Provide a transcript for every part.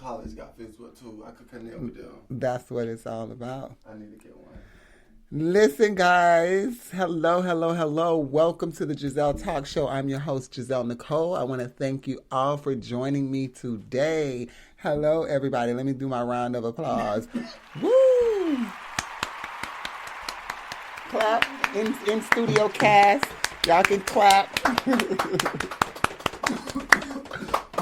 college got Facebook too. I could connect with them. That's what it's all about. I need to get one. Listen, guys. Hello, hello, hello. Welcome to the Gezelle Talk Show. I'm your host, Gezelle Nicole. I want to thank you all for joining me today. Hello, everybody. Let me do my round of applause. Woo! Clap in studio cast. Y'all can clap.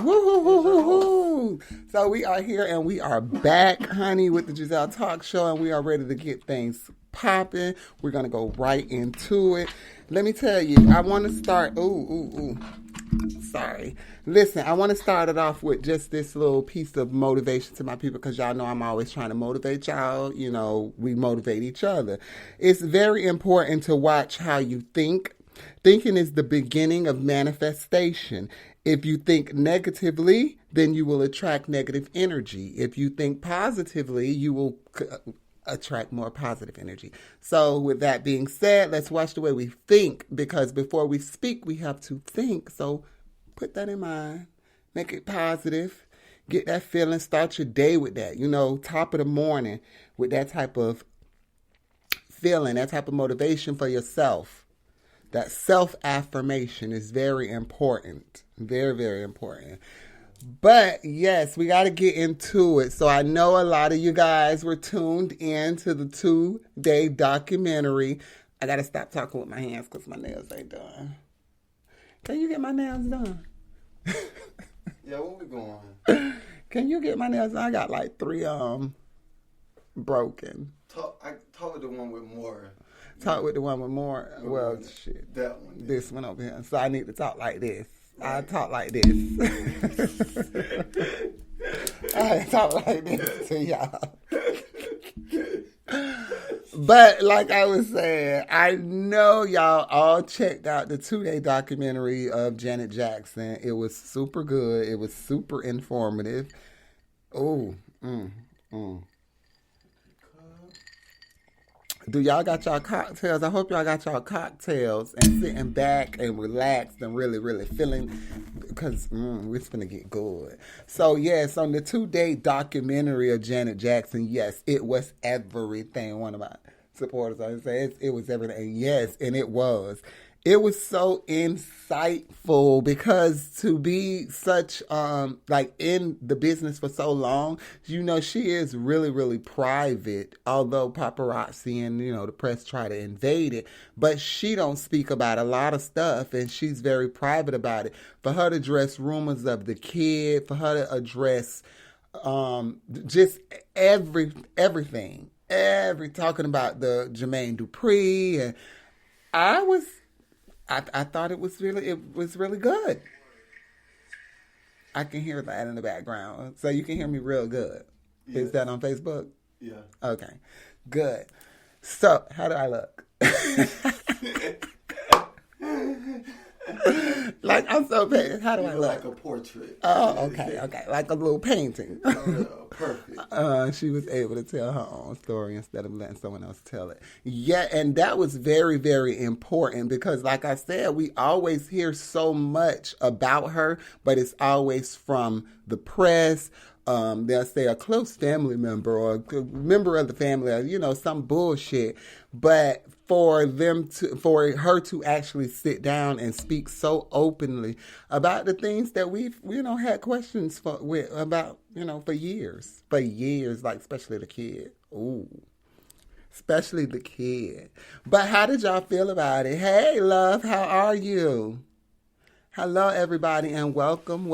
Woo-hoo-hoo-hoo-hoo. So we are here and we are back, honey, with the Gezelle Talk Show, and we are ready to get things popping. We're going to go right into it. Let me tell you, I want to start... Sorry. Listen, I want to start it off with just this little piece of motivation to my people because y'all know I'm always trying to motivate y'all. You know, we motivate each other. It's very important to watch how you think. Thinking is the beginning of manifestation. If you think negatively, then you will attract negative energy. If you think positively, you will attract more positive energy. So with that being said, let's watch the way we think, because before we speak, we have to think. So put that in mind. Make it positive. Get that feeling. Start your day with that. You know, top of the morning with that type of feeling, that type of motivation for yourself. That self-affirmation is very important. Very, very important. But, yes, we got to get into it. So I know a lot of you guys were tuned in to the 2-day documentary. I got to stop talking with my hands because my nails ain't done. Can you get my nails done? Yeah, where we going? Can you get my nails done? I got like 3 broken. Talk with the one with more. Talk with the one with more. Well, shit. That one. This one over here. So I need to talk like this. Right. I talk like this. I talk like this to y'all. But like I was saying, I know y'all all checked out the 2-day documentary of Janet Jackson. It was super good. It was super informative. Do y'all got y'all cocktails? I hope y'all got y'all cocktails and sitting back and relaxed and really, really feeling, because we're finna get good. So, yes, on the 2-day documentary of Janet Jackson, yes, it was everything. One of my supporters always says it was everything. Yes, and it was. It was so insightful because to be such, like in the business for so long, you know, she is really, really private, although paparazzi and, you know, the press try to invade it, but she don't speak about a lot of stuff and she's very private about it. For her to address rumors of the kid, for her to address, just everything, talking about the Jermaine Dupri, and I thought it was really good. I can hear that in the background. So you can hear me real good. Yes. Is that on Facebook? Yeah. Okay. Good. So, how do I look? Like, I'm so bad. How do I look? Like a portrait. Oh, okay. Like a little painting. Oh, perfect. She was able to tell her own story instead of letting someone else tell it. Yeah, and that was very, very important because, like I said, we always hear so much about her, but it's always from the press. They'll say a close family member or a member of the family, or, you know, some bullshit. But for her to actually sit down and speak so openly about the things that we've, you know, had questions about, you know, for years, like especially the kid. Ooh, especially the kid. But how did y'all feel about it? Hey, love, how are you? Hello, everybody, and welcome.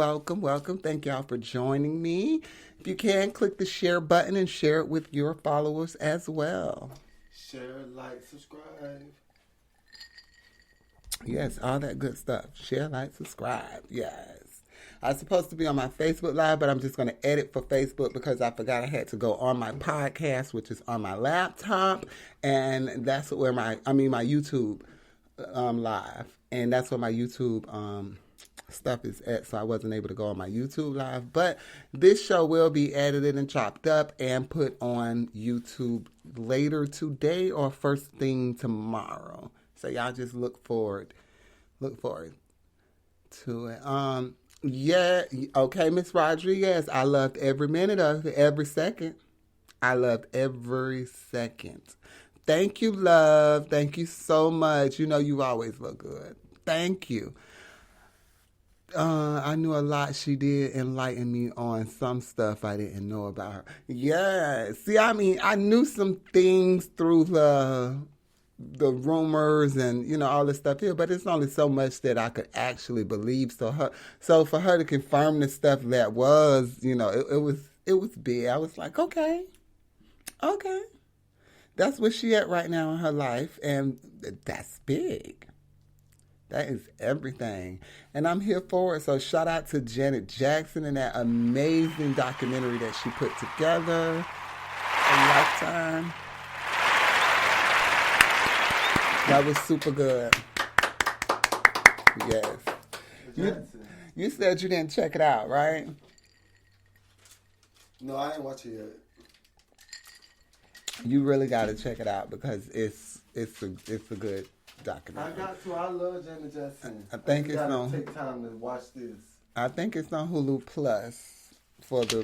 Thank y'all for joining me. If you can, click the share button and share it with your followers as well. Share, like, subscribe. Yes, all that good stuff. Share, like, subscribe. Yes. I was supposed to be on my Facebook Live, but I'm just going to edit for Facebook because I forgot I had to go on my podcast, which is on my laptop. And that's where my YouTube Live. And that's where my YouTube stuff is at, so I wasn't able to go on my YouTube Live. But this show will be edited and chopped up and put on YouTube later today or first thing tomorrow. So y'all just look forward to it. Yeah, okay, Miss Rodriguez. I loved every minute of it, every second. I loved every second. Thank you, love. Thank you so much. You know you always look good. Thank you. I knew a lot. She did enlighten me on some stuff I didn't know about her. Yeah. See, I mean, I knew some things through the rumors and all this stuff here, but it's only so much that I could actually believe. So for her to confirm the stuff that was, it was big. I was like, okay, that's where she at right now in her life, and that's big. That is everything. And I'm here for it. So shout out to Janet Jackson and that amazing documentary that she put together. A Lifetime. That was super good. Yes. You said you didn't check it out, right? No, I ain't watch it yet. You really got to check it out because it's a good documentary. I got to. I love Janey Jackson. I think it's on. Take time to watch this. I think it's on Hulu Plus for the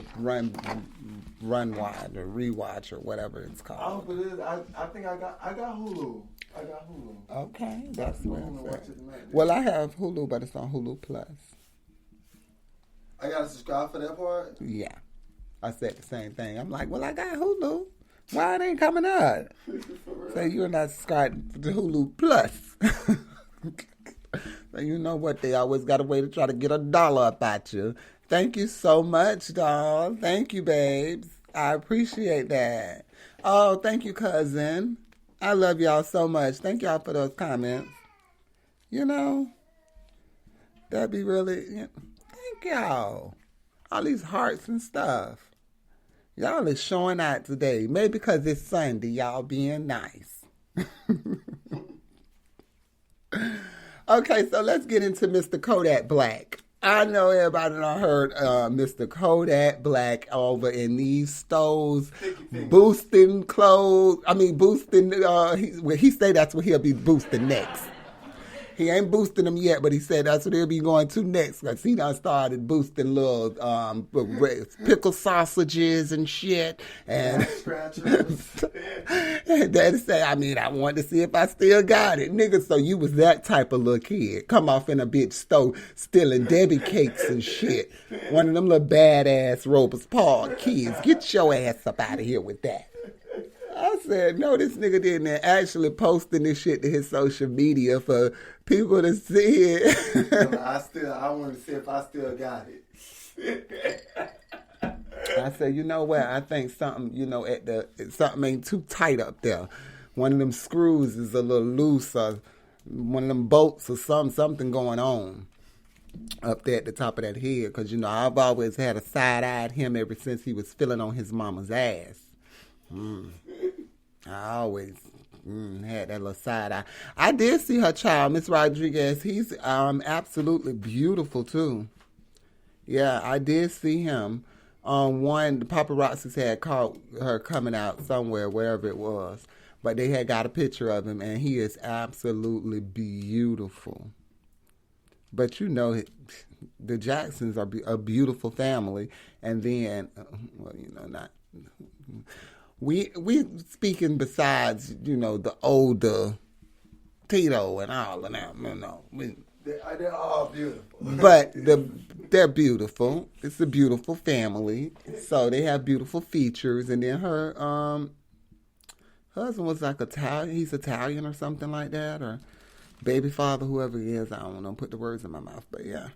rewatch or whatever it's called. Oh, but I think I got Hulu. I got Hulu. Okay, that's what I'm watch saying. it. Well, I have Hulu, but it's on Hulu Plus. I gotta subscribe for that part. Yeah, I said the same thing. I'm like, well, I got Hulu. Why it ain't coming up? So you're not subscribed to Hulu Plus. So you know what? They always got a way to try to get $1 up at you. Thank you so much, doll. Thank you, babes. I appreciate that. Oh, thank you, cousin. I love y'all so much. Thank y'all for those comments. That'd be really... thank y'all. All these hearts and stuff. Y'all is showing out today. Maybe because it's Sunday, y'all being nice. Okay, so let's get into Mr. Kodak Black. I know everybody done heard Mr. Kodak Black over in these stores boosting clothes. I mean, boosting. He say that's what he'll be boosting next. He ain't boosting them yet, but he said that's what he'll be going to next. Because he done started boosting little pickle sausages and shit. And Daddy say, I wanted to see if I still got it. Nigga, so you was that type of little kid. Come off in a bitch store stealing Debbie cakes and shit. One of them little badass Robert's Paul kids. Get your ass up out of here with that. I said, no, this nigga didn't actually posting this shit to his social media for people to see it. I want to see if I still got it. I said, you know what? I think something, something ain't too tight up there. One of them screws is a little loose, or one of them bolts or something going on up there at the top of that head. Because, I've always had a side-eyed him ever since he was feeling on his mama's ass. I always had that little side eye. I did see her child, Miss Rodriguez. He's absolutely beautiful too. Yeah, I did see him. The paparazzis had caught her coming out somewhere, wherever it was, but they had got a picture of him, and he is absolutely beautiful. But the Jacksons are a beautiful family, and then, not. We speaking besides, the older Tito and all of them, They're all beautiful. But they're beautiful. It's a beautiful family. So they have beautiful features. And then her husband was like Italian. He's Italian or something like that. Or baby father, whoever he is. I don't know. Put the words in my mouth. But yeah.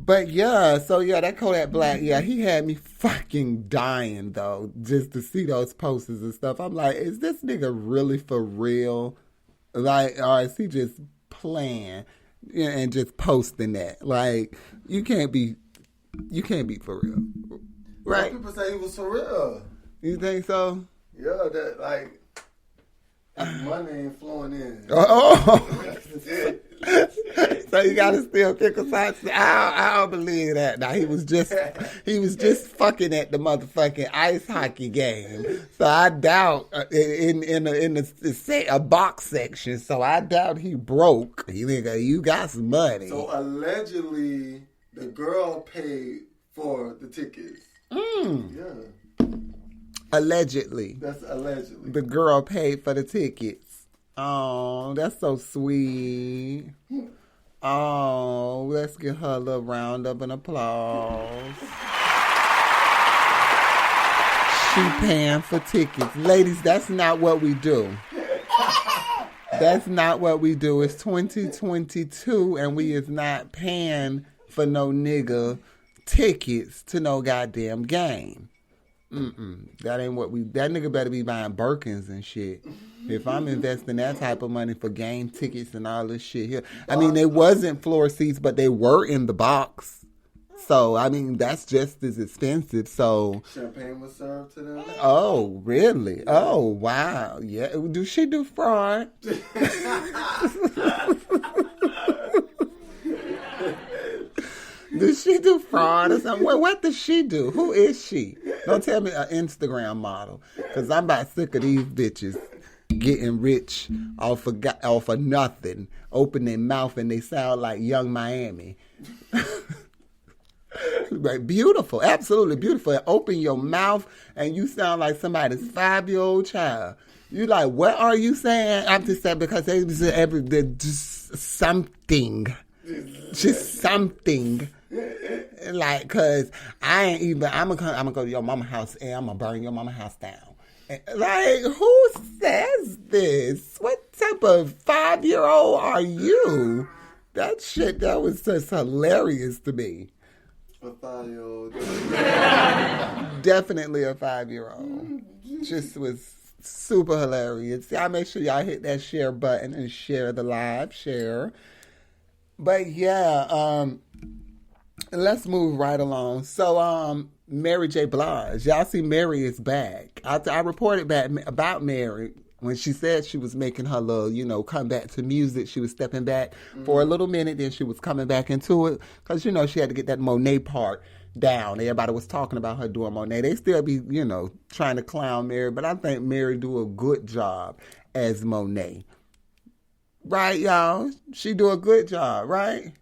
That Kodak Black, he had me fucking dying, though, just to see those posters and stuff. I'm like, is this nigga really for real? Like, or is he just playing and just posting that? Like, you can't be for real. Right? Some people say he was for real. You think so? Yeah, money ain't flowing in. Oh! So you gotta still pick a side. I don't believe that. Now he was just fucking at the motherfucking ice hockey game. So I doubt in a box section. So I doubt he broke. You got some money. So allegedly The girl paid for the tickets. Yeah. Allegedly. That's allegedly. The girl paid for the tickets. Oh, that's so sweet. Oh, let's give her a little round of an applause. She paying for tickets. Ladies, that's not what we do. That's not what we do. It's 2022 and we is not paying for no nigga tickets to no goddamn game. That ain't what that nigga better be buying Birkins and shit. If I'm investing that type of money for game tickets and all this shit here. I mean, they wasn't floor seats, but they were in the box. So, I mean, that's just as expensive. So Champagne was served to them? Oh, really? Oh, wow. Yeah. Do she do fraud? Does she do fraud or something? What does she do? Who is she? Don't tell me an Instagram model. Because I'm about sick of these bitches getting rich off of nothing. Open their mouth and they sound like Young Miami. Right, beautiful, absolutely beautiful. Open your mouth and you sound like somebody's 5-year-old child. You like, what are you saying? I'm just saying because they just something, just something. Like, cause I ain't even. I'm gonna go to your mama's house and I'm gonna burn your mama's house down. Like, who says this? What type of 5-year-old are you? That shit, that was just hilarious to me. A 5-year-old. Definitely a 5-year-old. Just was super hilarious. Y'all make sure y'all hit that share button and share the live, share. But yeah, let's move right along. So, Mary J. Blige. Y'all see Mary is back. I reported back about Mary when she said she was making her little, come back to music. She was stepping back for a little minute, then she was coming back into it. Because, she had to get that Monet part down. Everybody was talking about her doing Monet. They still be, trying to clown Mary. But I think Mary do a good job as Monet. Right, y'all? She do a good job, right?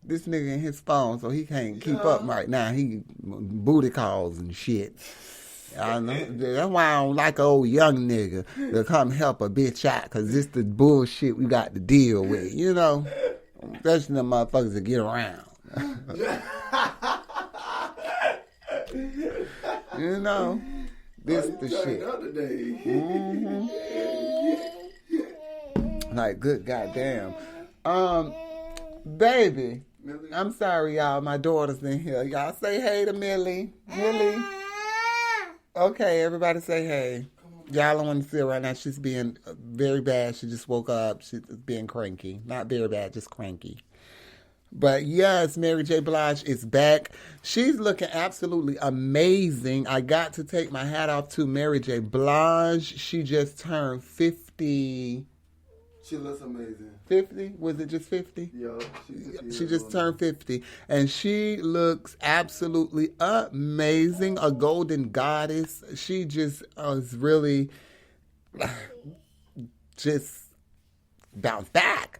This nigga in his phone, so he can't keep up right now. He booty calls and shit. I know. That's why I don't like an old young nigga to come help a bitch out, because this the bullshit we got to deal with, Especially them motherfuckers that get around. This the shit. Like, good goddamn. Baby, Millie. I'm sorry, y'all. My daughter's in here. Y'all say hey to Millie. Millie. Okay, everybody say hey. Y'all don't want to see her right now. She's being very bad. She just woke up. She's being cranky. Not very bad, just cranky. But yes, Mary J. Blige is back. She's looking absolutely amazing. I got to take my hat off to Mary J. Blige. She just turned 50. She looks amazing. 50? Was it just 50? Yeah. She just turned 50. And she looks absolutely amazing. A golden goddess. She just is really just bounced back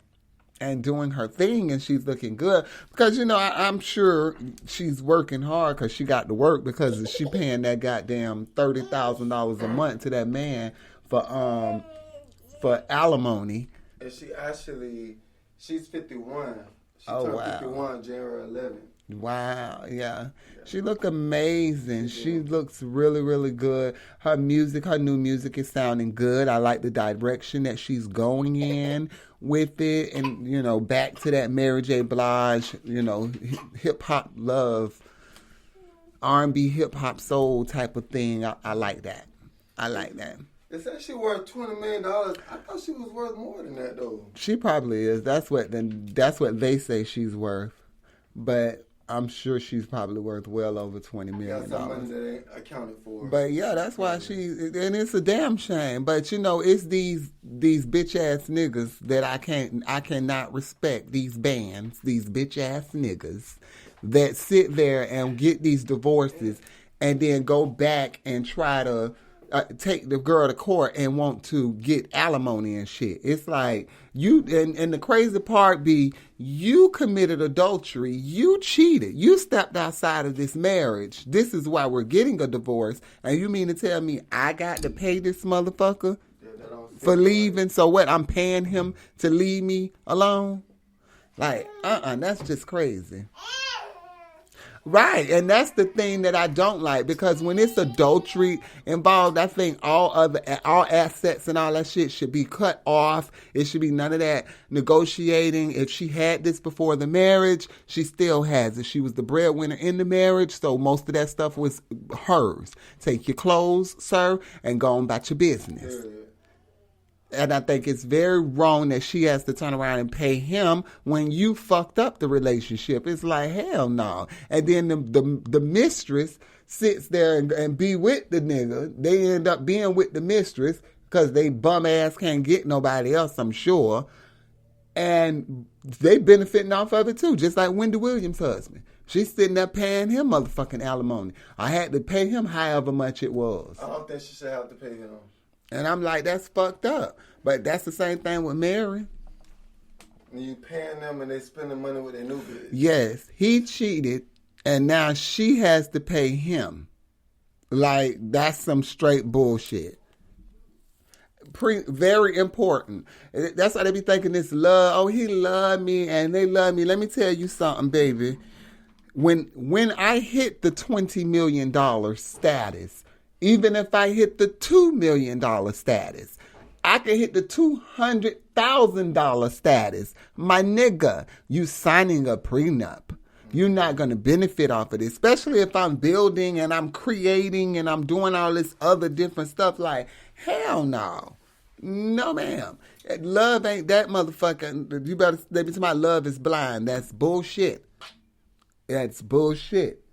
and doing her thing. And she's looking good. Because, I'm sure she's working hard because she got to work, because she paying that goddamn $30,000 a month to that man for alimony. And she's 51. She turned wow. 51 January 11th. Wow, yeah. She look amazing. She looks really, really good. Her new music is sounding good. I like the direction that she's going in with it. And, back to that Mary J. Blige, hip-hop love, R&B, hip-hop, soul type of thing. I like that. I like that. It said she worth $20 million. I thought she was worth more than that, though. She probably is. That's what they say she's worth. But I'm sure she's probably worth well over $20 million. Got some money that ain't accounted for. But yeah, that's why and it's a damn shame. But it's these bitch ass niggas that I cannot respect. These bands, these bitch ass niggas that sit there and get these divorces and then go back and try to take the girl to court and want to get alimony and shit. It's like you, and the crazy part be you committed adultery, you cheated, you stepped outside of this marriage. This is why we're getting a divorce, and you mean to tell me I got to pay this motherfucker for leaving? So what? I'm paying him to leave me alone? Like, that's just crazy. Right, and that's the thing that I don't like, because when it's adultery involved, I think all assets and all that shit should be cut off. It should be none of that negotiating. If she had this before the marriage, she still has it. She was the breadwinner in the marriage, so most of that stuff was hers. Take your clothes, sir, and go on about your business. And I think it's very wrong that she has to turn around and pay him when you fucked up the relationship. It's like, hell no. And then the mistress sits there and be with the nigga. They end up being with the mistress because they bum ass can't get nobody else, I'm sure. And they benefiting off of it too, just like Wendy Williams' husband. She's sitting there paying him motherfucking alimony. I had to pay him however much it was. I don't think she should have to pay him. And I'm like, that's fucked up. But that's the same thing with Mary. You paying them and they spending money with their new bitch. Yes, he cheated, and now she has to pay him. Like, that's some straight bullshit. Very important. That's why they be thinking this love. Oh, he loved me and they love me. Let me tell you something, baby. When I hit the $20 million status, even if I hit the $2 million status, I can hit the $200,000 status. My nigga, you signing a prenup. You're not going to benefit off of it, especially if I'm building and I'm creating and I'm doing all this other different stuff. Like, hell no. No, ma'am. Love ain't that motherfucker. You better, they be talking about love is blind. That's bullshit. That's bullshit.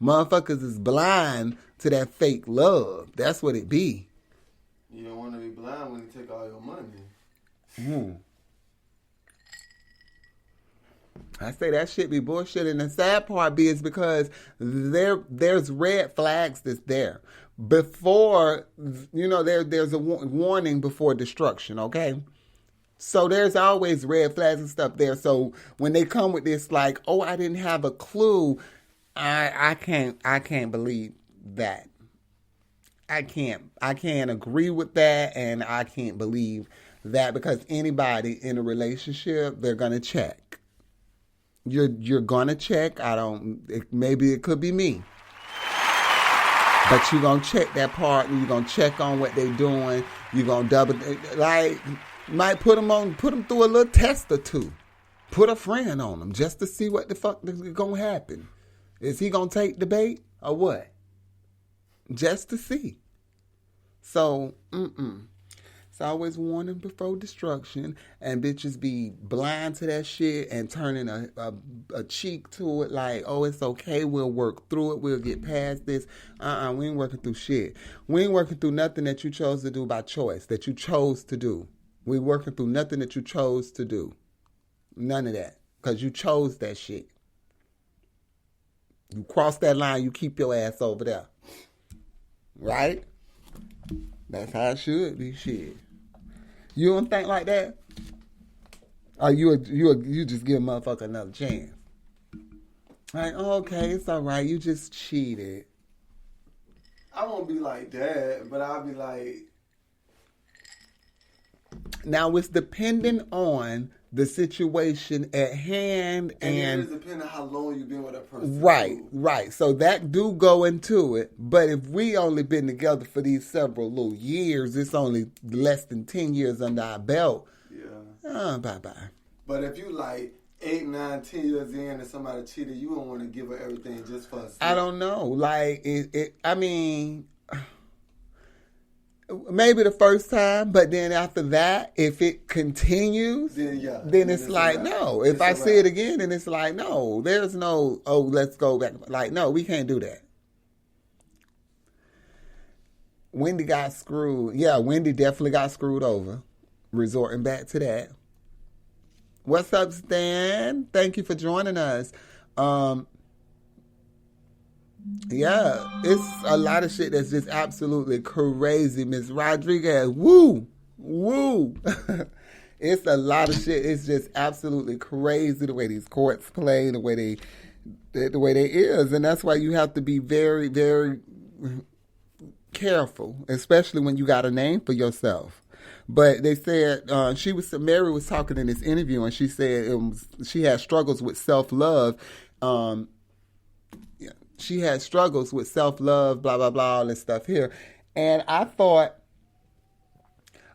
Motherfuckers is blind to that fake love. That's what it be. You don't want to be blind when you take all your money. I say that shit be bullshit, and the sad part be is because there's red flags that's there. Before, there's a warning before destruction, okay? So there's always red flags and stuff there. So when they come with this like, oh, I didn't have a clue, I can't believe that. I can't agree with that, and I can't believe that, because anybody in a relationship, they're gonna check. You're gonna check. Maybe it could be me, but you're gonna check that partner. You're gonna check on what they're doing. You're gonna double, might put them through a little test or two. Put a friend on them just to see what the fuck is gonna happen. Is he gonna take the bait or what? Just to see. So, it's always warning before destruction, and bitches be blind to that shit and turning a cheek to it like, oh, it's okay, we'll work through it, we'll get past this. We ain't working through shit. We ain't working through nothing that you chose to do by choice, that you chose to do. We working through nothing that you chose to do. None of that, because you chose that shit. You cross that line, you keep your ass over there. Right? That's how it should be, shit. You don't think like that? Or you just give a motherfucker another chance? Like, okay, it's all right. You just cheated. I won't be like that, but I'll be like... Now, it's depending on the situation at hand, and it depends on how long you've been with that person. Right. So that do go into it. But if we only been together for these several little years, it's only less than 10 years under our belt. Yeah. Bye-bye. But if you like 8, 9, 10 years in and somebody cheated, you don't want to give her everything just for a second. I don't know. Like, maybe the first time, but then after that, if it continues, then it's like, no. If I see it again, then it's like, no. There's no, oh, let's go back. Like, no, we can't do that. Wendy got screwed. Yeah, Wendy definitely got screwed over. Resorting back to that. What's up, Stan? Thank you for joining us. Yeah, it's a lot of shit that's just absolutely crazy, Miss Rodriguez. Woo, woo. It's a lot of shit. It's just absolutely crazy the way these courts play, the way they is, and that's why you have to be very, very careful, especially when you got a name for yourself. But they said Mary was talking in this interview, and she said she had struggles with self-love. She had struggles with self-love, blah, blah, blah, all this stuff here. And I thought,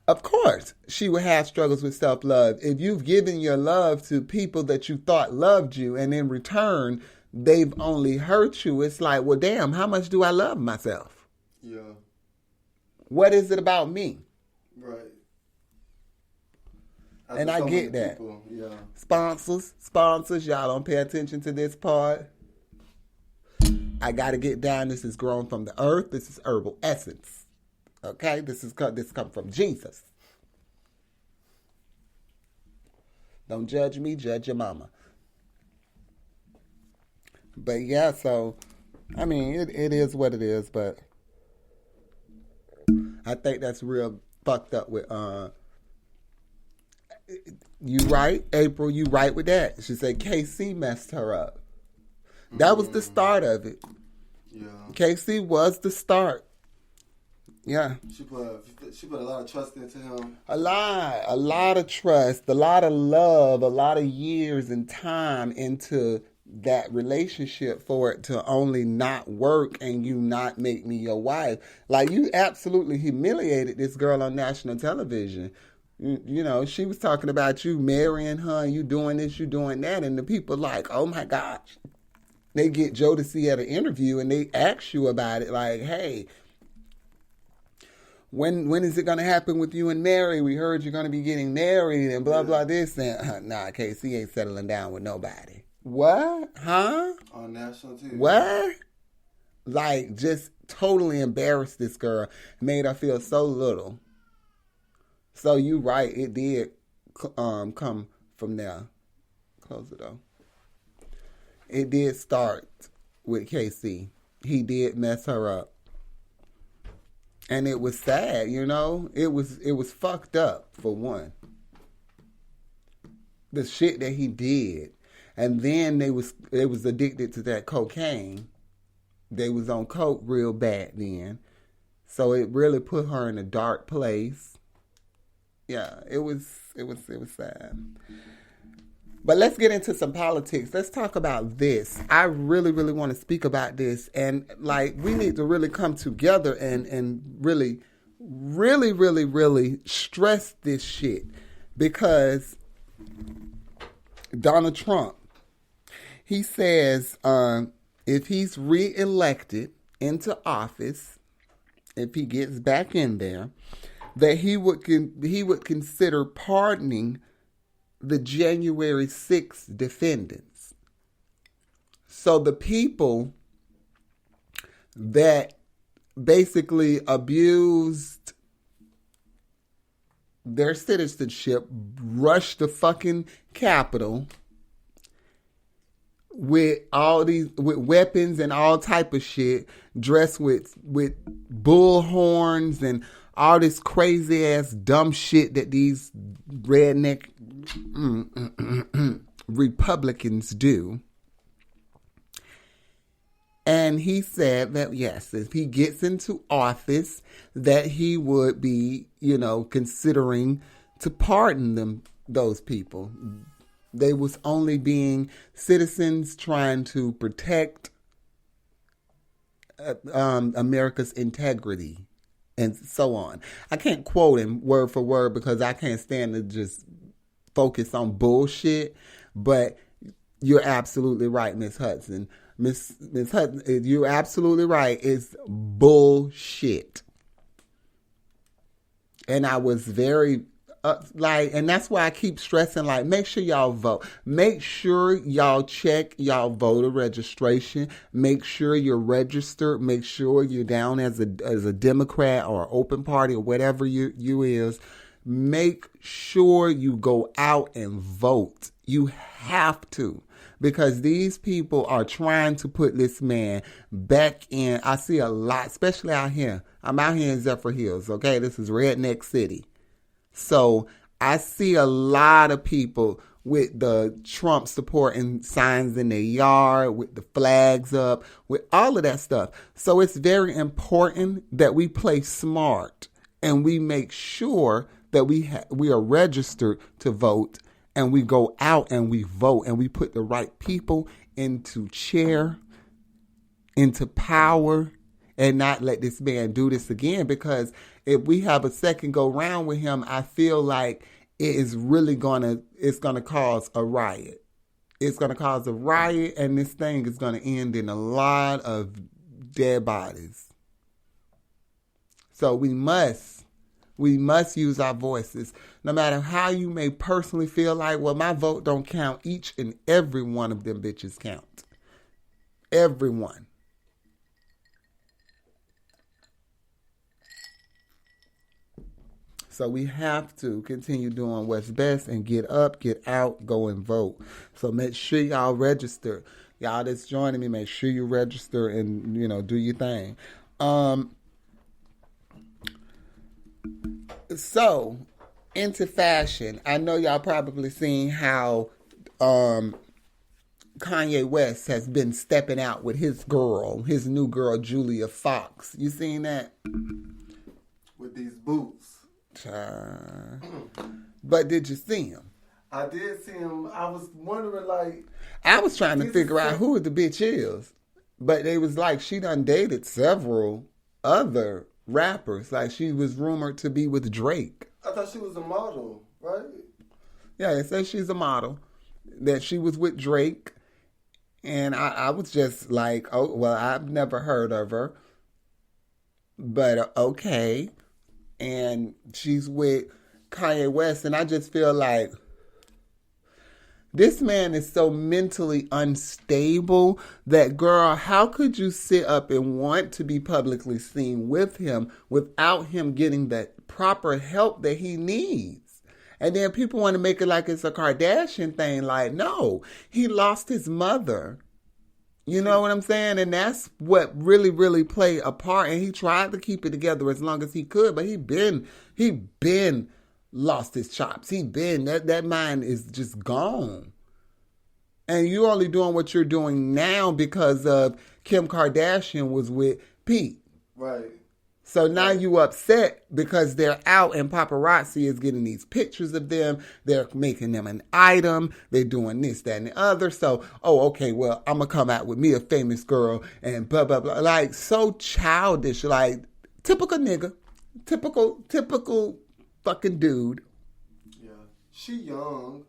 of course, she would have struggles with self-love. If you've given your love to people that you thought loved you, and in return, they've only hurt you, it's like, well, damn, how much do I love myself? Yeah. What is it about me? Right. And I get that. People, yeah. Sponsors, y'all don't pay attention to this part. I got to get down. This is grown from the earth. This is herbal essence. Okay? This come from Jesus. Don't judge me, judge your mama. But yeah, so, I mean, it is what it is, but I think that's real fucked up with, you right, April, you right with that. She said KC messed her up. That was the start of it. Yeah. KC was the start. Yeah. She put a lot of trust into him. A lot of trust, a lot of love, a lot of years and time into that relationship for it to only not work and you not make me your wife. Like, you absolutely humiliated this girl on national television. You know, she was talking about you marrying her and you doing this, you doing that, and the people like, oh my gosh. They get Jodeci at an interview and they ask you about it, like, hey, when is it going to happen with you and Mary? We heard you're going to be getting married and blah, blah, this. And nah, KC ain't settling down with nobody. What? Huh? On national TV. What? Like, just totally embarrassed this girl. Made her feel so little. So you right, it did come from there. Close it though. It did start with KC. He did mess her up. And it was sad, you know? It was fucked up, for one. The shit that he did. And then they was addicted to that cocaine. They was on coke real bad then. So it really put her in a dark place. Yeah, it was sad. But let's get into some politics. Let's talk about this. I really, really want to speak about this. And, like, we need to really come together and really, really, really, really stress this shit. Because Donald Trump, he says if he's reelected into office, if he gets back in there, that he would consider pardoning the January 6th defendants. So the people that basically abused their citizenship, rushed the fucking Capitol with with weapons and all type of shit, dressed with bull horns and all this crazy ass dumb shit that these redneck Republicans do. And he said that, yes, if he gets into office, that he would be, considering to pardon those people. They was only being citizens trying to protect America's integrity and so on. I can't quote him word for word because I can't stand to just focus on bullshit, but you're absolutely right, Miss Hudson. Miss Hudson, you're absolutely right. It's bullshit. And I was very and that's why I keep stressing, like, make sure y'all vote. Make sure y'all check y'all voter registration. Make sure you're registered. Make sure you're down as a Democrat or open party or whatever you is. Make sure you go out and vote. You have to. because these people are trying to put this man back in. I see a lot, especially out here. I'm out here in Zephyr Hills, okay? This is Redneck City. So I see a lot of people with the Trump supporting signs in their yard, with the flags up, with all of that stuff. So it's very important that we play smart and we make sure that we are registered to vote, and we go out and we vote, and we put the right people into chair, into power, and not let this man do this again. Because if we have a second go round with him, I feel like it's gonna cause a riot. It's gonna cause a riot, and this thing is gonna end in a lot of dead bodies. So we must use our voices. No matter how you may personally feel like, well, my vote don't count. Each and every one of them bitches count. Everyone. So we have to continue doing what's best and get up, get out, go and vote. So make sure y'all register. Y'all that's joining me, make sure you register and, do your thing. So, into fashion, I know y'all probably seen how Kanye West has been stepping out with his new girl, Julia Fox. You seen that? With these boots. But did you see him? I did see him. I was wondering, I was trying to figure out who the bitch is. But they was like, she done dated several other rappers. Like, she was rumored to be with Drake. I thought she was a model, right? Yeah, they say she's a model. That she was with Drake. And I was just like, oh, well, I've never heard of her. But okay. And she's with Kanye West. And I just feel like this man is so mentally unstable that, girl, how could you sit up and want to be publicly seen with him without him getting the proper help that he needs? And then people want to make it like it's a Kardashian thing. Like, no, he lost his mother. You know what I'm saying? And that's what really, really played a part. And he tried to keep it together as long as he could, but he been lost his chops. That mind is just gone. And you're only doing what you're doing now because of Kim Kardashian was with Pete. Right. So now you upset because they're out and paparazzi is getting these pictures of them. They're making them an item. They're doing this, that, and the other. So, okay, well, I'm going to come out with me, a famous girl, and blah, blah, blah. Like, so childish. Like, typical nigga. Typical fucking dude. Yeah. She young.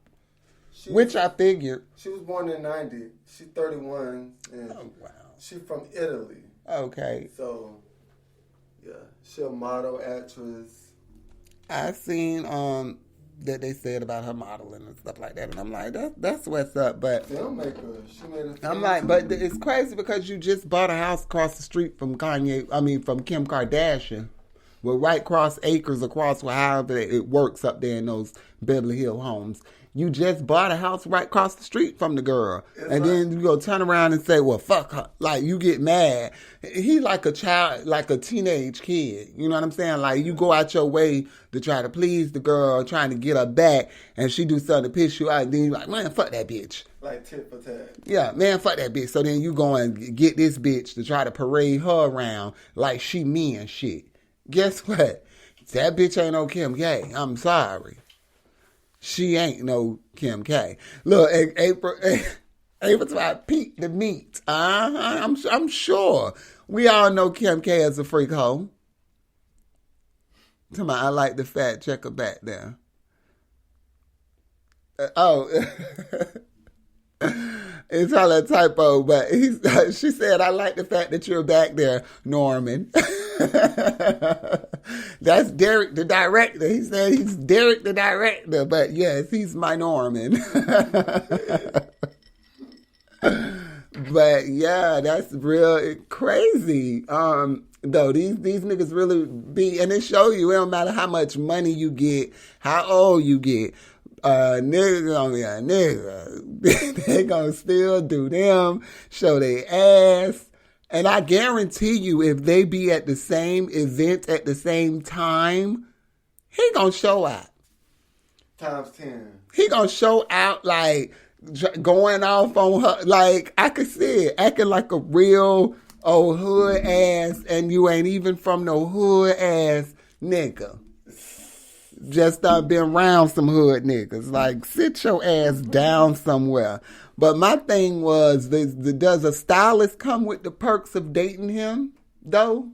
Which I figured. She was born in 90. She's 31. And wow. She's from Italy. Okay. So, yeah. She a model, actress. I seen that they said about her modeling and stuff like that. And I'm like, that's what's up. But filmmaker. She made a film. I'm like, but it's crazy because you just bought a house across the street from from Kim Kardashian. Well, right across acres across however it works up there in those Beverly Hill homes. You just bought a house right across the street from the girl. Then you go turn around and say, well, fuck her. Like, you get mad. He like a child, like a teenage kid. You know what I'm saying? Like, you go out your way to try to please the girl, trying to get her back, and she do something to piss you out. And then you like, man, fuck that bitch. Like tit for tat. Yeah, man, fuck that bitch. So then you go and get this bitch to try to parade her around like she me and shit. Guess what? That bitch ain't no Kim K. I'm sorry. She ain't no Kim K. Look, April's about Pete the Meat. I'm sure. We all know Kim K as a freak hoe. Come on, I like the fat. Check her back there. It's all a typo, but she said, I like the fact that you're back there, Norman. That's Derek the director. He said he's Derek the director, but yes, he's my Norman. But yeah, that's real crazy. Though these niggas really be, and it show you, it don't matter how much money you get, how old you get. Nigga gonna be a nigga. They gonna still do them, show their ass. And I guarantee you, if they be at the same event at the same time, he gonna show out. Times 10. He gonna show out like going off on her. Like, I could see it. Acting like a real old hood ass, and you ain't even from no hood ass nigga. Just been around some hood niggas. Like, sit your ass down somewhere. But my thing was, does a stylist come with the perks of dating him, though?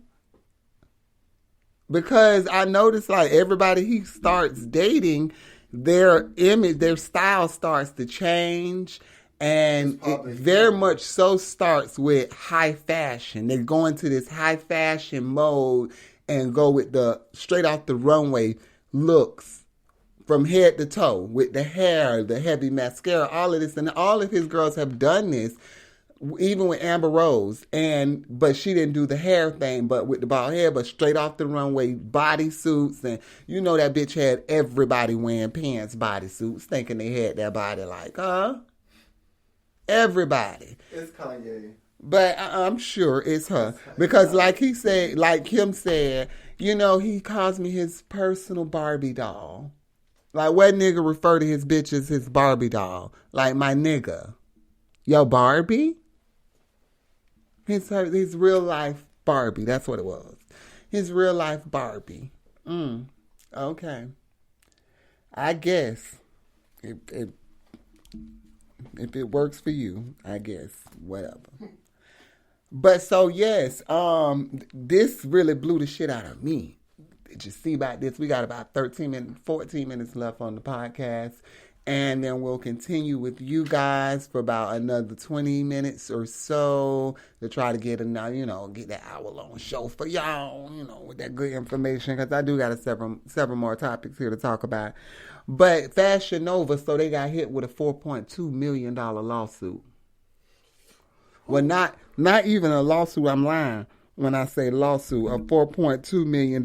Because I noticed, like, everybody he starts dating, their image, their style starts to change. And it very much so starts with high fashion. They go into this high fashion mode and go with the straight off the runway looks from head to toe with the hair, the heavy mascara, all of this. And all of his girls have done this, even with Amber Rose. But she didn't do the hair thing, but with the bald head, but straight off the runway bodysuits. And you know that bitch had everybody wearing pants bodysuits, thinking they had that body like, everybody. It's Kanye. But I'm sure it's her. Because like he said, like Kim said, you know, he calls me his personal Barbie doll. Like, what nigga refer to his bitch as his Barbie doll? Like, my nigga. Yo, Barbie? His real life Barbie. That's what it was. His real life Barbie. Okay. I guess. If it works for you, I guess. Whatever. But so, yes, this really blew the shit out of me. Did you see about this? We got about 14 minutes left on the podcast. And then we'll continue with you guys for about another 20 minutes or so to try to get that hour-long show for y'all, with that good information. Because I do got several more topics here to talk about. But Fashion Nova, so they got hit with a $4.2 million lawsuit. Well, not even a lawsuit. I'm lying when I say lawsuit. A $4.2 million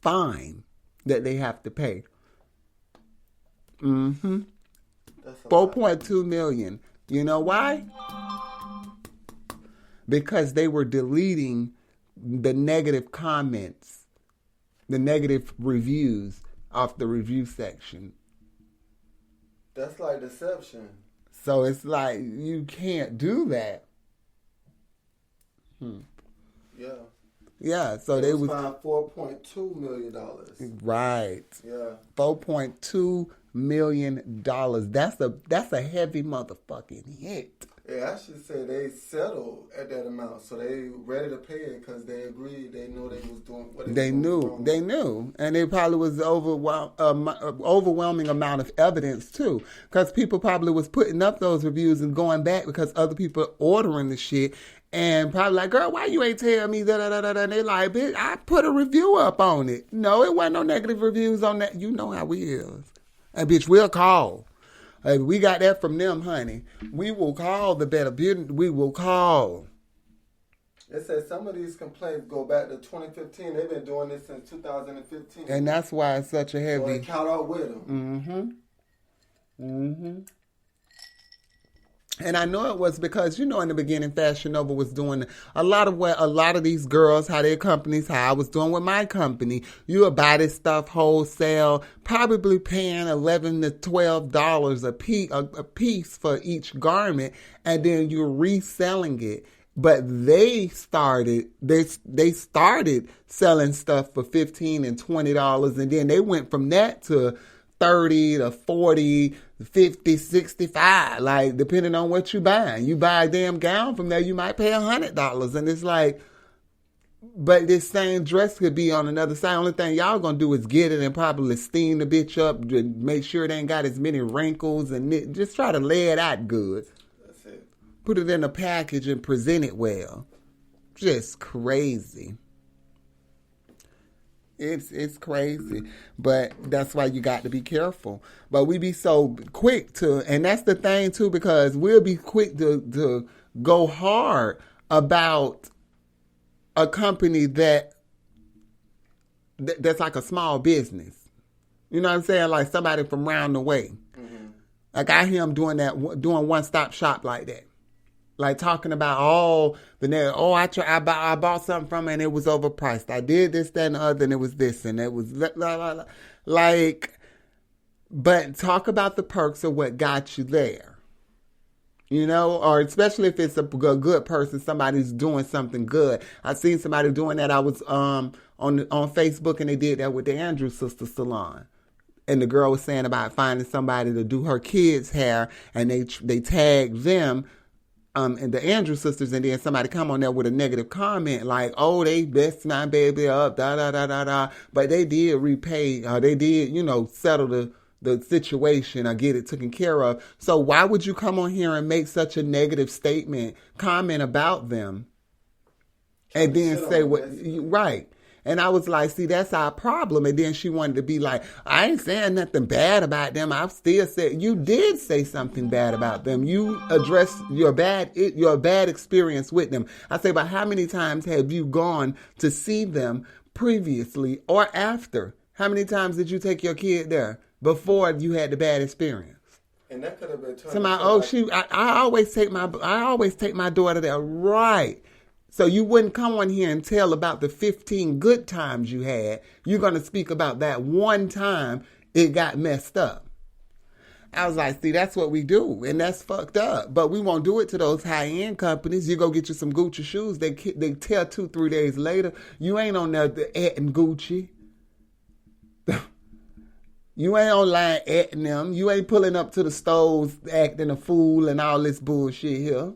fine that they have to pay. $4.2 million. You know why? Because they were deleting the negative comments, the negative reviews off the review section. That's like deception. So it's like, you can't do that. Yeah. Yeah, so they was fined $4.2 million. Right. Yeah. $4.2 million. That's a heavy motherfucking hit. Yeah, I should say they settled at that amount, so they ready to pay it because they agreed. They knew they was doing what they knew. They knew, and it probably was overwhelming amount of evidence too, because people probably was putting up those reviews and going back because other people ordering the shit, and probably like, girl, why you ain't tell me that? And they like, bitch, I put a review up on it. No, it wasn't no negative reviews on that. You know how we is, and bitch, we'll call. We got that from them, honey. We will call the Better Beauty. We will call. It says some of these complaints go back to 2015. They've been doing this since 2015. And that's why it's such a heavy... So they count out with them. And I know it was because, in the beginning, Fashion Nova was doing a lot of these girls, how their companies, how I was doing with my company. You would buy this stuff wholesale, probably paying $11 to $12 a piece for each garment, and then you're reselling it. But they started selling stuff for $15 and $20, and then they went from that to $30 to $40, $50, $65, like depending on what you buy. You buy a damn gown from there, you might pay $100, and it's like, but this same dress could be on another side. Only thing y'all gonna do is get it and probably steam the bitch up to make sure it ain't got as many wrinkles, and just try to lay it out good. That's it. Put it in a package and present it well. Just crazy. It's crazy, but that's why you got to be careful. But we be so quick to, and that's the thing too, because we'll be quick to go hard about a company that's like a small business. You know what I'm saying? Like somebody from round the way. Mm-hmm. Like I hear him doing one stop shop like that. Like talking about all the net. Oh, I bought something from her and it was overpriced. I did this, that, and the other, and it was this, and it was like. But talk about the perks of what got you there. You know, or especially if it's a good person, somebody's doing something good. I seen somebody doing that. I was on Facebook, and they did that with the Andrew Sister Salon. And the girl was saying about finding somebody to do her kids' hair, and they tagged them, and the Andrew sisters, and then somebody come on there with a negative comment like, "Oh, they messed my baby up, da da da da da." But they did repay. They did, settle the situation or get it taken care of. So why would you come on here and make such a negative comment about them, and then say what? Right. And I was like, see, that's our problem. And then she wanted to be like, I ain't saying nothing bad about them. I've still said, you did say something bad about them. You addressed your bad experience with them. I say, but how many times have you gone to see them previously or after? How many times did you take your kid there before you had the bad experience? And that could have been I always take my daughter there, right? So you wouldn't come on here and tell about the 15 good times you had. You're going to speak about that one time it got messed up. I was like, see, that's what we do, and that's fucked up. But we won't do it to those high-end companies. You go get you some Gucci shoes. They tell 2-3 days later, you ain't on there acting Gucci. You ain't online acting them. You ain't pulling up to the stores acting a fool and all this bullshit here.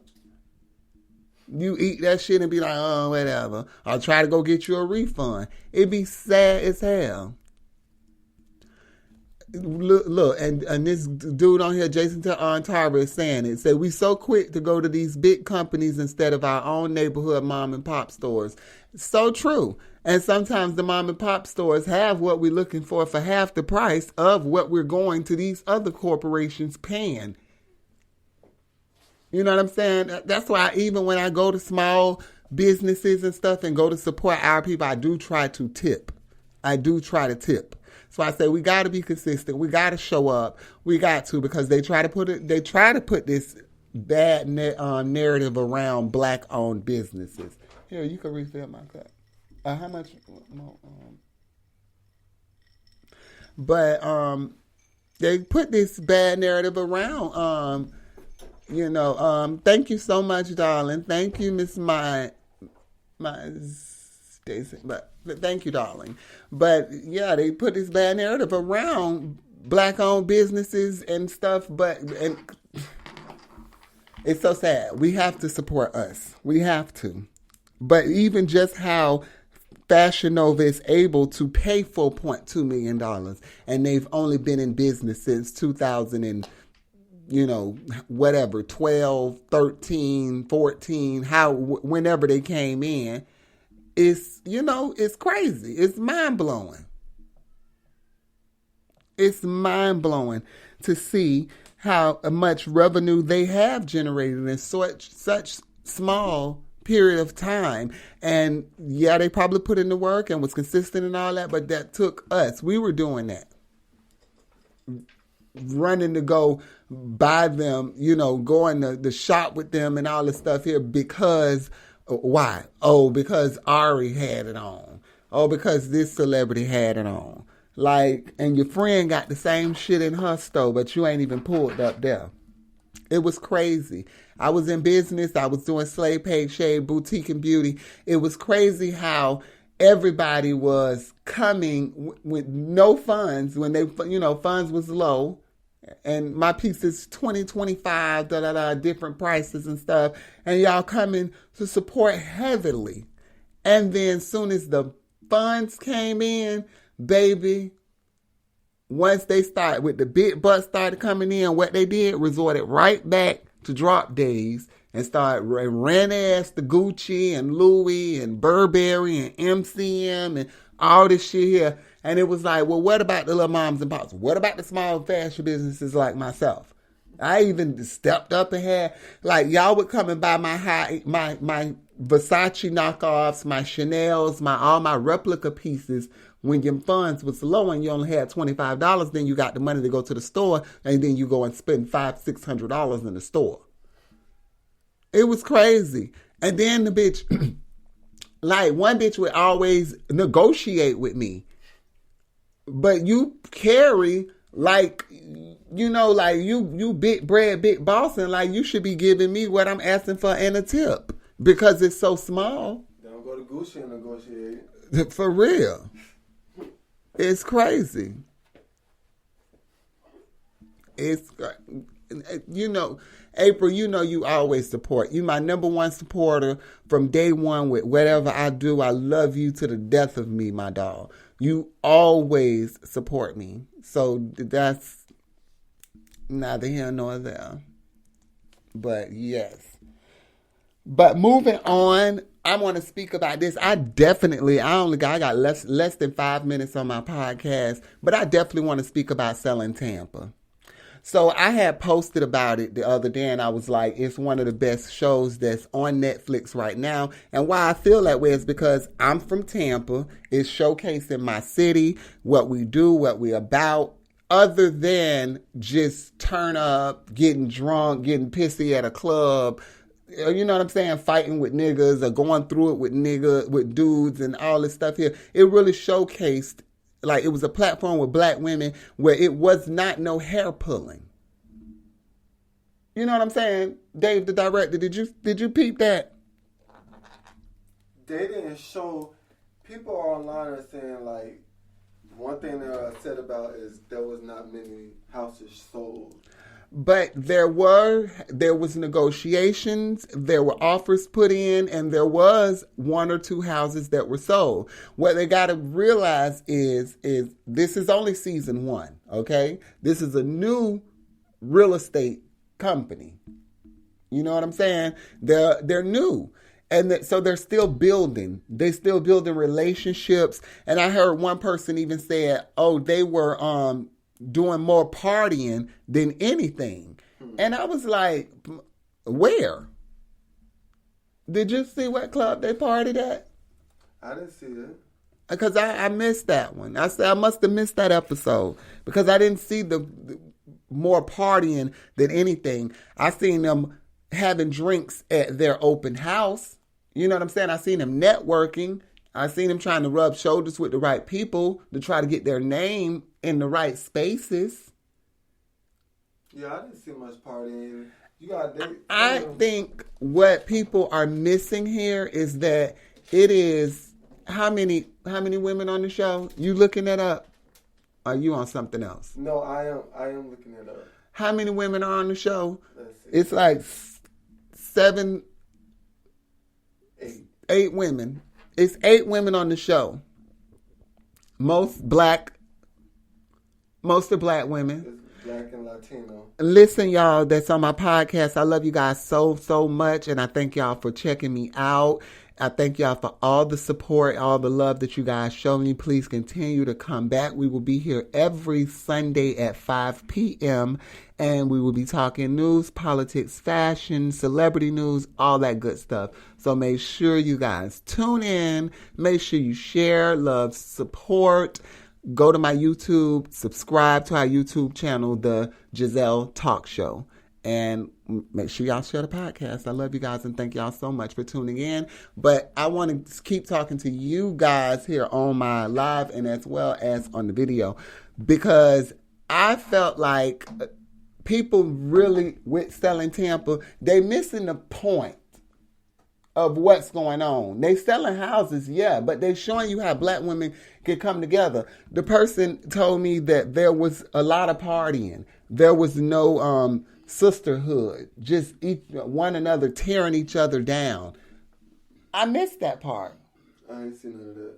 You eat that shit and be like, oh, whatever. I'll try to go get you a refund. It'd be sad as hell. Look, and this dude on here, Jason Tarver, is saying it. Said we so quick to go to these big companies instead of our own neighborhood mom and pop stores. So true. And sometimes the mom and pop stores have what we're looking for half the price of what we're going to these other corporations paying. You know what I'm saying? That's why even when I go to small businesses and stuff and go to support our people, I do try to tip. So I say we got to be consistent. We got to show up. We got to, because they try to put this bad narrative around black-owned businesses. Here, you can refill my cup. How much? But they put this bad narrative around. Thank you so much, darling. Thank you, Miss my Stacy. But thank you, darling. But yeah, they put this bad narrative around black-owned businesses and stuff. And it's so sad. We have to support us. We have to. But even just how Fashion Nova is able to pay $4.2 million, and they've only been in business since 2000 and, 12, 13, 14, whenever they came in, it's crazy. It's mind-blowing. It's mind-blowing to see how much revenue they have generated in such small period of time. And yeah, they probably put in the work and was consistent and all that, but that took us. We were doing that. Running to go buy them, going to shop with them and all this stuff here because, why? Oh, because Ari had it on. Oh, because this celebrity had it on. Like, and your friend got the same shit in her store, but you ain't even pulled up there. It was crazy. I was in business. I was doing Slave Paid Shade, Boutique and Beauty. It was crazy how everybody was coming with no funds when they, funds was low. And my piece is $20, $25, different prices and stuff. And y'all coming to support heavily. And then soon as the funds came in, baby, once they started with the big bucks started coming in, what they did, resorted right back to drop days and ran ass to Gucci and Louis and Burberry and MCM and all this shit here. And it was like, well, what about the little moms and pops? What about the small fashion businesses like myself? I even stepped up and had, like, y'all would come and buy my Versace knockoffs, my Chanel's, all my replica pieces when your funds was low and you only had $25. Then you got the money to go to the store, and then you go and spend $500-$600 in the store. It was crazy. And then the bitch, like, one bitch would always negotiate with me. But you carry, like, you know, like, you big bread, big boss, and, like, you should be giving me what I'm asking for and a tip. Because it's so small. Don't go to Gucci and negotiate. For real. It's crazy. It's, you know, April, you know you always support. You my number one supporter from day one with whatever I do. I love you to the death of me, my dog. You always support me. So that's neither here nor there. But yes. But moving on, I want to speak about this. I got less than 5 minutes on my podcast, but I definitely want to speak about Selling Tampa. So I had posted about it the other day, and I was like, it's one of the best shows that's on Netflix right now. And why I feel that way is because I'm from Tampa. It's showcasing my city, what we do, what we about, other than just turn up, getting drunk, getting pissy at a club, you know what I'm saying, fighting with niggas or going through it with dudes and all this stuff here. It really showcased, like, it was a platform with black women where it was not no hair pulling. You know what I'm saying? Dave, the director, did you peep that? They didn't show. People online are saying, like, one thing they're upset about is there was not many houses sold. But there was negotiations, there were offers put in, and there was 1 or 2 houses that were sold. What they got to realize is this is only season 1, okay? This is a new real estate company. You know what I'm saying? They're new. And so they're still building. They're still building relationships. And I heard one person even say, oh, they were doing more partying than anything. And I was like, where? Did you see what club they partied at? I didn't see it. Because I missed that one. I said I must have missed that episode because I didn't see the more partying than anything. I seen them having drinks at their open house. You know what I'm saying? I seen them networking. I seen them trying to rub shoulders with the right people to try to get their name in the right spaces. Yeah, I didn't see much partying. You got date. I think what people are missing here is that it is how many women on the show? You looking that up? Or are you on something else? No, I am looking it up. How many women are on the show? Let's see. It's like 8 women. It's 8 women on the show. Most are black women. It's black and Latino. Listen, y'all, that's on my podcast. I love you guys so, so much. And I thank y'all for checking me out. I thank y'all for all the support, all the love that you guys show me. Please continue to come back. We will be here every Sunday at 5 p.m. And we will be talking news, politics, fashion, celebrity news, all that good stuff. So make sure you guys tune in. Make sure you share, love, support. Go to my YouTube, subscribe to our YouTube channel, The Gezelle Talk Show. And make sure y'all share the podcast. I love you guys and thank y'all so much for tuning in. But I want to keep talking to you guys here on my live and as well as on the video. Because I felt like people really, with Selling Tampa, they missing the point of what's going on. They selling houses, yeah, but they showing you how black women can come together. The person told me that there was a lot of partying. There was no sisterhood, just one another tearing each other down. I missed that part. I ain't seen none of that.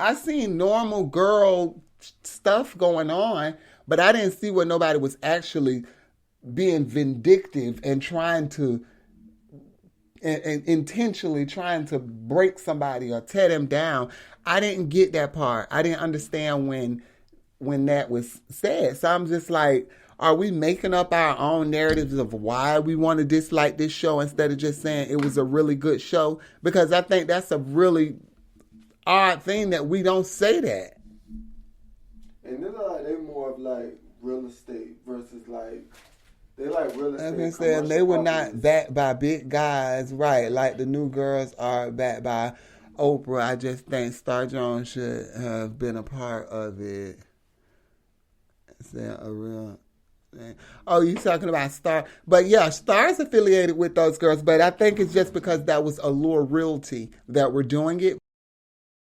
I seen normal girl stuff going on, but I didn't see where nobody was actually being vindictive and trying to and intentionally trying to break somebody or tear them down. I didn't get that part. I didn't understand when that was said. So I'm just like, Are we making up our own narratives of why we want to dislike this show instead of just saying it was a really good show? Because I think that's a really odd thing that we don't say that. And then like they more of like real estate versus like they like real estate. I've been saying they were not backed by big guys, right? Like the new girls are backed by Oprah. I just think Star Jones should have been a part of it. Saying a real thing. Oh, you talking about Star? But yeah, Star's affiliated with those girls. But I think it's just because that was Allure Realty that were doing it.